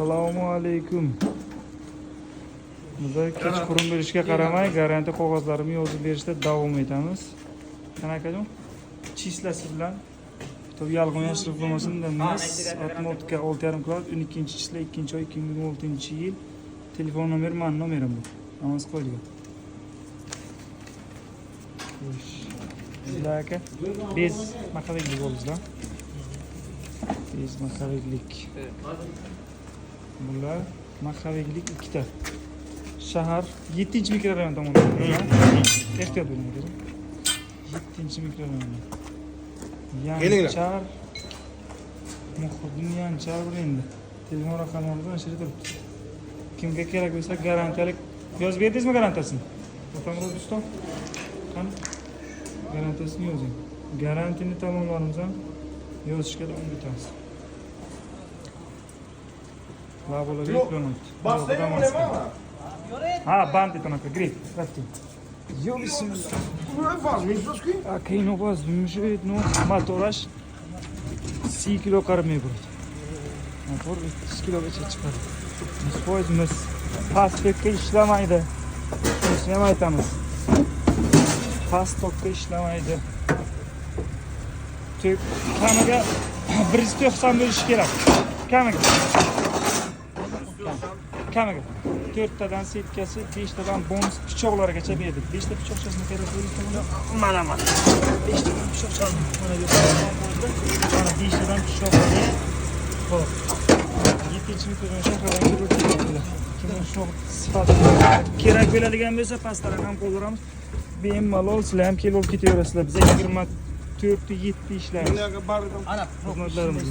Assalomu alaykum. Biz kechqurun berishga qaramay, garantiya qog'ozlarimni yozib berishda davom etamiz. Qani akajon? Chislasi bilan to'g'ri yalg'on yashirib bo'lmasin deymiz. Atmotka 6,5 kilo, 12 chisla 2-oy 2016-yil. Telefon nomeri men nomerim bu. Namoz qo'yilgan. Sizlar aka, biz maqaviklik bo'ldingizlar. Biz maqaviklik. Bular maqaviklik ikkita. Shahar 7-mikrorayon tomonidan. Ehtiyot bo'ling aka. 7-mikrorayon. Yanchar. Muhiddin Yanchar endi. Telefon raqamlarimizdan o'shirib turibdi. Kimga kerak bo'lsa garantiyalik yozib berdingizmi garantiyasini? O'tamroz ustoz. Qani? Garantiyasini yozing. Garantiyani tomonlarimizdan yozishga davom etamiz. Va bo'laga yuklanadi. Ha, band etanak, grid, rafting. Yo, bismillah. Aqui não posso, no motorash 2 kilo qarmay bo'ladi. Motor 2 kilogacha chiqadi. Biz poyezimiz pastga ishlamaydi. Shuni ham aytamiz. Pastga ishlamaydi. Kamiga 190 bo'lishi kerak. Kamiga. 4tadan setkasi, 5tadan bonus pichoqlargacha berdik. 5ta pichoqchasini kerak bo'lsa, mana. 5tadan pichoqchasini mana bu mana 5tadan pichoqlar. Xo'p. 7-mikrorayon shahardan kelib kim shu sifatida kerak bo'ladigan bo'lsa, pastdan ham qoldiramiz. Bemalol sizlar ham kelib ketaverasizlar. Biz 24-7 ishlaymiz. Ana, xizmatlarimiz.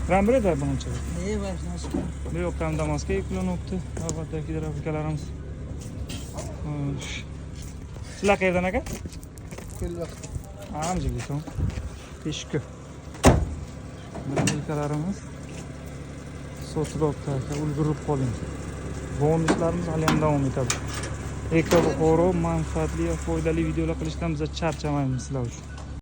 Rambreda buncha. Ne başlamıştı? Yok, tam Damask'a yuklanıptı. Albattakiler Afrikalarımız. Sizlar qayerdan aka? Kelbaq. Amjiliton. Peshku. Afrikalarimiz sotilmoqda, ulgurib qoling. Bonuslarimiz hali ham davom etadi. Eko-Buxoro manfaatli va foydali videolar qilishdan biz charchamaymiz sizlar uchun.